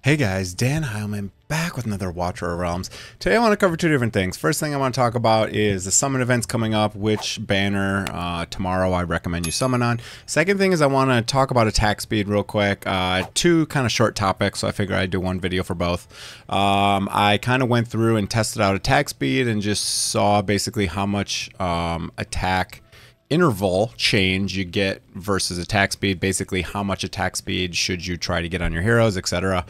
Hey guys, Dan Heilman back with another Watcher of Realms. Today I want to cover two different things. First thing I want to talk about is the summon events coming up, which banner tomorrow I recommend you summon on. Second thing is I want to talk about attack speed real quick. Two kind of short topics, so I figured I'd do one video for both. I kind of went through and tested out attack speed and just saw basically how much attack interval change you get versus attack speed, basically how much attack speed should you try to get on your heroes, etc.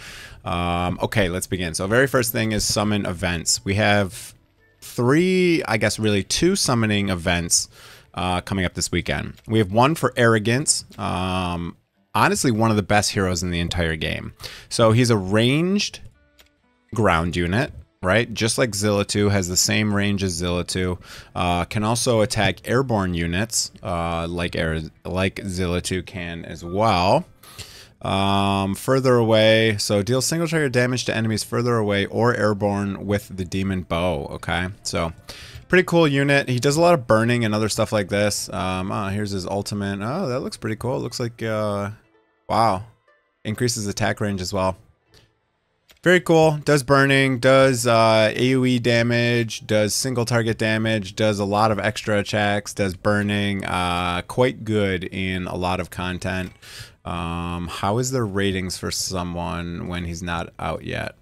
Okay, let's begin. So very first thing is summon events. We have three, I guess really two summoning events coming up this weekend. We have one for Arrogance, honestly one of the best heroes in the entire game. So he's a ranged ground unit, right? Just like Zilla2 has the same range as Zilla2. Can also attack airborne units, like Zilla2 can as well. Further away, so deal single target damage to enemies further away or airborne with the demon bow. Okay, so pretty cool unit. He does a lot of burning and other stuff like this. Here's his ultimate. Oh, that looks pretty cool. It looks like, wow, increases attack range as well. Very cool. Does burning, does AoE damage, does single target damage, does a lot of extra attacks, does burning. Quite good in a lot of content. How is their ratings for someone when he's not out yet?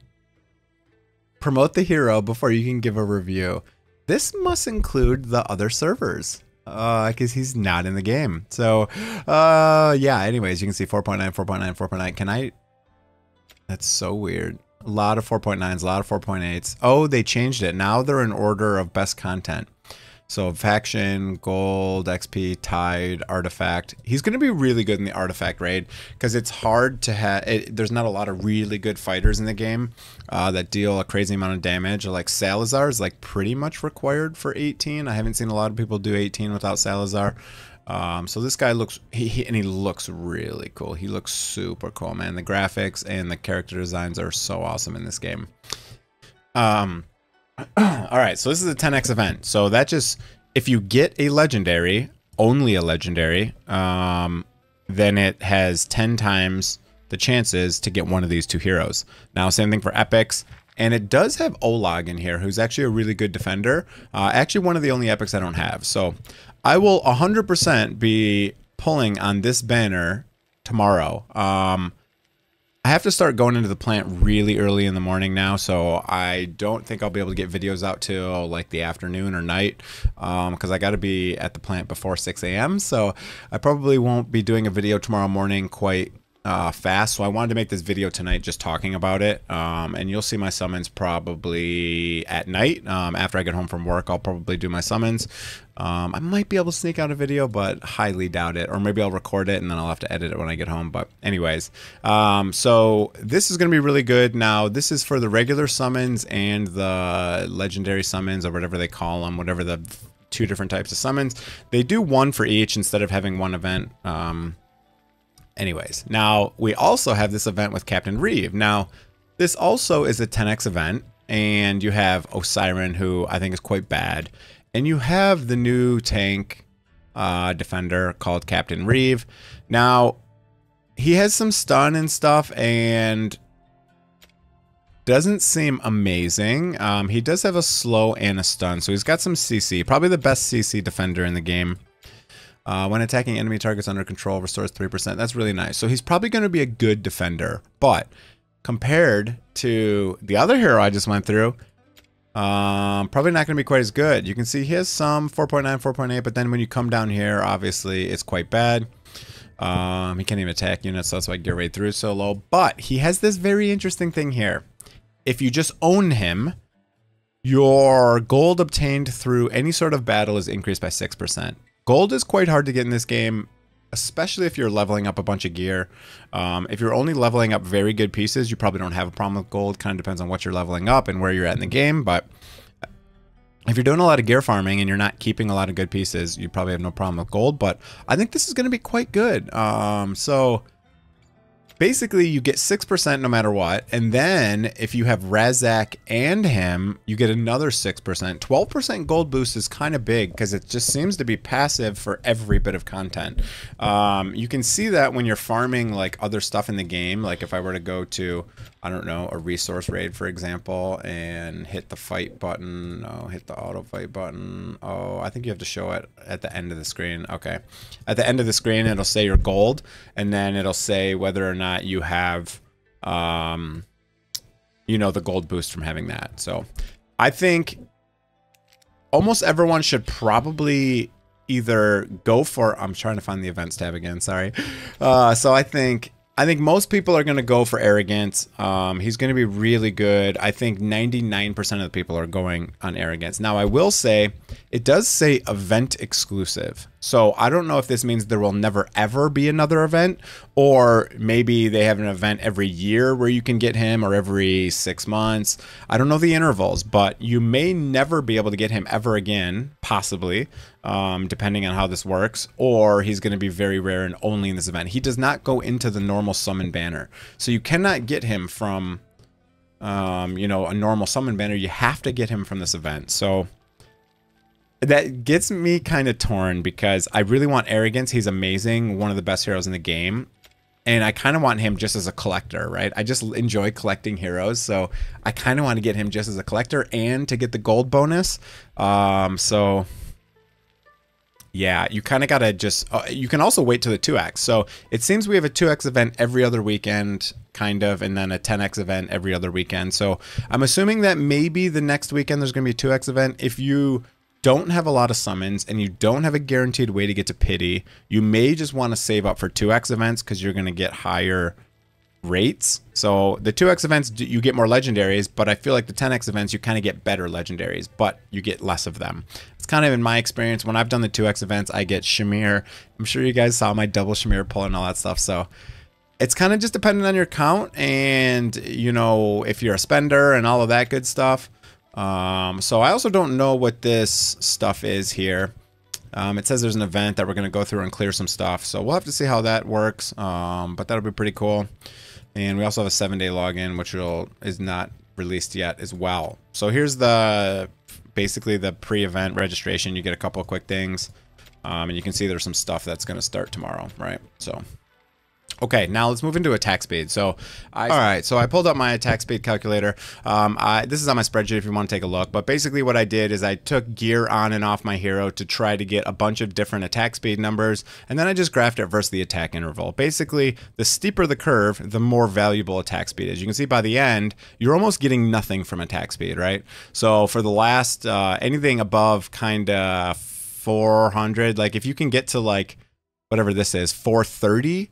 Promote the hero before you can give a review. This must include the other servers, because he's not in the game. So, yeah, anyways, you can see 4.9, 4.9, 4.9. Can I? That's so weird. A lot of 4.9s, a lot of 4.8s. Oh, they changed it. Now they're in order of best content. So faction, gold, XP, tide, artifact. He's going to be really good in the artifact raid because it's hard to have. There's not a lot of really good fighters in the game that deal a crazy amount of damage. Like Salazar is like pretty much required for 18. I haven't seen a lot of people do 18 without Salazar. So this guy looks, he looks really cool. He looks super cool, man. The graphics and the character designs are so awesome in this game. All right, so this is a 10x event. So that just, if you get a legendary, only a legendary, then it has 10 times the chances to get one of these two heroes. Now, same thing for epics. And it does have Olag in here, who's actually a really good defender. Actually, one of the only epics I don't have. So I will 100% be pulling on this banner tomorrow. I have to start going into the plant really early in the morning now, so I don't think I'll be able to get videos out till like the afternoon or night, because I got to be at the plant before 6 a.m. So I probably won't be doing a video tomorrow morning quite fast. So I wanted to make this video tonight just talking about it, and you'll see my summons probably at night. After I get home from work, I'll probably do my summons. I might be able to sneak out a video, but highly doubt it. Or maybe I'll record it and then I'll have to edit it when I get home. But anyways, so this is going to be really good. Now, this is for the regular summons and the legendary summons, or whatever they call them, whatever the two different types of summons. They do one for each instead of having one event. Anyways, now we also have this event with Captain Reeve. Now, this also is a 10x event, and you have Osiren, who I think is quite bad. And you have the new tank defender called Captain Reeve. Now, he has some stun and stuff and doesn't seem amazing. He does have a slow and a stun, so he's got some CC. Probably the best CC defender in the game. When attacking enemy targets under control, restores 3%. That's really nice. So he's probably going to be a good defender. But compared to the other hero I just went through, probably not going to be quite as good. You can see he has some 4.9, 4.8, but then when you come down here, obviously it's quite bad. He can't even attack units, so that's why gear rate through is so low. But he has this very interesting thing here. If you just own him, your gold obtained through any sort of battle is increased by 6%. Gold is quite hard to get in this game, especially if you're leveling up a bunch of gear. If you're only leveling up very good pieces, you probably don't have a problem with gold. Kind of depends on what you're leveling up and where you're at in the game. But if you're doing a lot of gear farming and you're not keeping a lot of good pieces, you probably have no problem with gold. But I think this is going to be quite good. So basically you get 6% no matter what. And then if you have Razak and him, you get another 6%. 12% gold boost is kind of big because it just seems to be passive for every bit of content. You can see that when you're farming like other stuff in the game. Like if I were to go to, I don't know, a resource raid, for example, and hit the fight button. No, hit the auto fight button. Oh, I think you have to show it at the end of the screen. Okay. At the end of the screen, it'll say your gold, and then it'll say whether or not you have, you know, the gold boost from having that. So I think almost everyone should probably either go for, I'm trying to find the events tab again, sorry. So I think most people are going to go for Arrogance. He's going to be really good. I think 99% of the people are going on Arrogance. Now, I will say, it does say event exclusive. So I don't know if this means there will never ever be another event, or maybe they have an event every year where you can get him, or every 6 months. I don't know the intervals, but you may never be able to get him ever again, possibly, depending on how this works, or he's going to be very rare and only in this event. He does not go into the normal summon banner. So you cannot get him from, you know, a normal summon banner. You have to get him from this event. So that gets me kind of torn because I really want Arrogance. He's amazing, one of the best heroes in the game. And I kind of want him just as a collector, right? I just enjoy collecting heroes, so I kind of want to get him just as a collector and to get the gold bonus. So yeah, you kind of got to just, you can also wait till the 2x. So it seems we have a 2x event every other weekend, kind of, and then a 10x event every other weekend. So I'm assuming that maybe the next weekend there's going to be a 2x event. If you don't have a lot of summons and you don't have a guaranteed way to get to pity, you may just want to save up for 2x events because you're going to get higher rates. So the 2x events, you get more legendaries, but I feel like the 10x events, you kind of get better legendaries, but you get less of them. It's kind of in my experience. When I've done the 2x events, I get Shamir. I'm sure you guys saw my double Shamir pull and all that stuff. So it's kind of just dependent on your count and, you know, if you're a spender and all of that good stuff. So I also don't know what this stuff is here. It says there's an event that we're going to go through and clear some stuff. So we'll have to see how that works. But that'll be pretty cool. And we also have a 7-day login, which is not released yet as well. So here's basically the pre-event registration. You get a couple of quick things. And you can see there's some stuff that's going to start tomorrow, right? So okay, now let's move into attack speed. So, all right, so I pulled up my attack speed calculator. This is on my spreadsheet if you want to take a look. But basically what I did is I took gear on and off my hero to try to get a bunch of different attack speed numbers. And then I just graphed it versus the attack interval. Basically, the steeper the curve, the more valuable attack speed is. You can see by the end, you're almost getting nothing from attack speed, right? So for the last, anything above kind of 400, like if you can get to like, whatever this is, 430,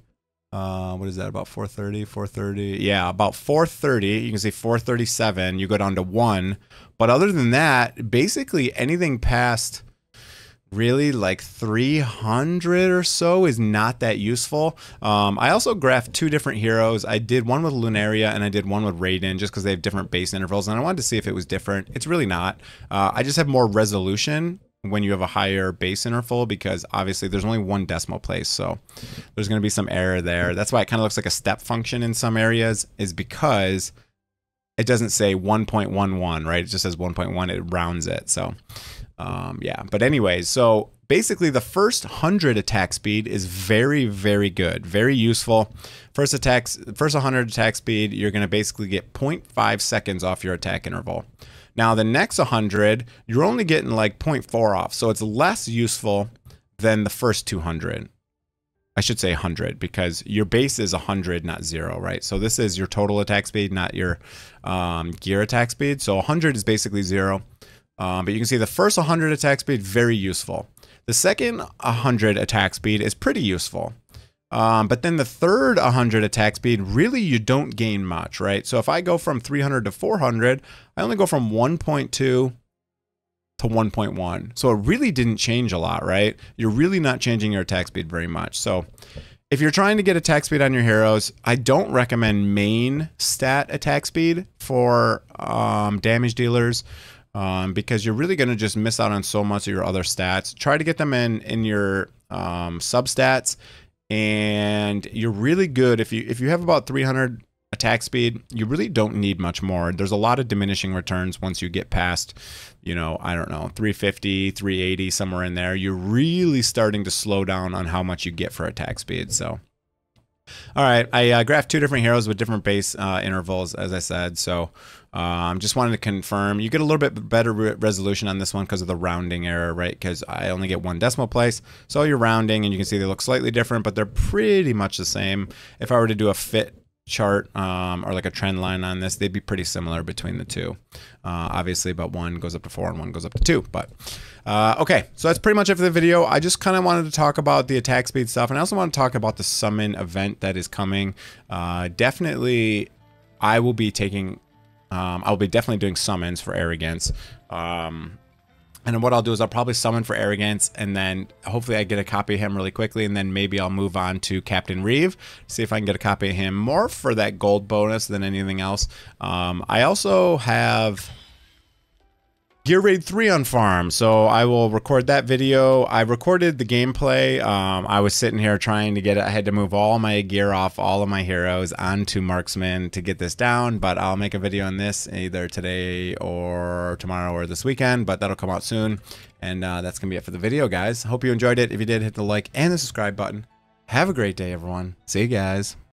what is that, about 430? Yeah, about 430. You can see 437. You go down to 1. But other than that, basically anything past really like 300 or so is not that useful. I also graphed 2 different heroes. I did one with Lunaria and I did one with Raiden just because they have different base intervals. And I wanted to see if it was different. It's really not. I just have more resolution when you have a higher base interval because obviously there's only 1 decimal place, so there's going to be some error there. That's why it kind of looks like a step function in some areas, is because it doesn't say 1.11, right? It just says 1.1. It rounds it. So yeah, but anyways, so basically the first 100 attack speed is very, very good, very useful. First 100 attack speed, you're going to basically get 0.5 seconds off your attack interval. Now, the next 100, you're only getting like 0.4 off, so it's less useful than the first 200. I should say 100 because your base is 100, not 0, right? So this is your total attack speed, not your gear attack speed. So 100 is basically 0. But you can see the first 100 attack speed, very useful. The second 100 attack speed is pretty useful. But then the third 100 attack speed, really you don't gain much, right? So if I go from 300 to 400, I only go from 1.2 to 1.1. So it really didn't change a lot, right? You're really not changing your attack speed very much. So if you're trying to get attack speed on your heroes, I don't recommend main stat attack speed for damage dealers. Because you're really going to just miss out on so much of your other stats. Try to get them in your substats. and you're really good if you have about 300 attack speed. You really don't need much more. There's a lot of diminishing returns once you get past, you know, I don't know, 350, 380, somewhere in there. You're really starting to slow down on how much you get for attack speed. So all right, I graphed 2 different heroes with different base intervals, as I said. So just wanted to confirm. You get a little bit better resolution on this one because of the rounding error, right? Because I only get 1 decimal place. So you're rounding, and you can see they look slightly different, but they're pretty much the same. If I were to do a fit chart or like a trend line on this, they'd be pretty similar between the two. Obviously, but 1 goes up to 4 and 1 goes up to 2. But okay, so that's pretty much it for the video. I just kind of wanted to talk about the attack speed stuff, and I also want to talk about the summon event that is coming. Definitely, I will be taking. I'll be definitely doing summons for Arrogance. And then what I'll do is I'll probably summon for Arrogance, and then hopefully I get a copy of him really quickly, and then maybe I'll move on to Captain Reeve, see if I can get a copy of him more for that gold bonus than anything else. I also have Gear Raid 3 on farm, so I will record that video. I recorded the gameplay. I was sitting here trying to get it. I had to move all my gear off all of my heroes onto Marksman to get this down, but I'll make a video on this either today or tomorrow or this weekend, but that'll come out soon. And that's going to be it for the video, guys. Hope you enjoyed it. If you did, hit the like and the subscribe button. Have a great day, everyone. See you guys.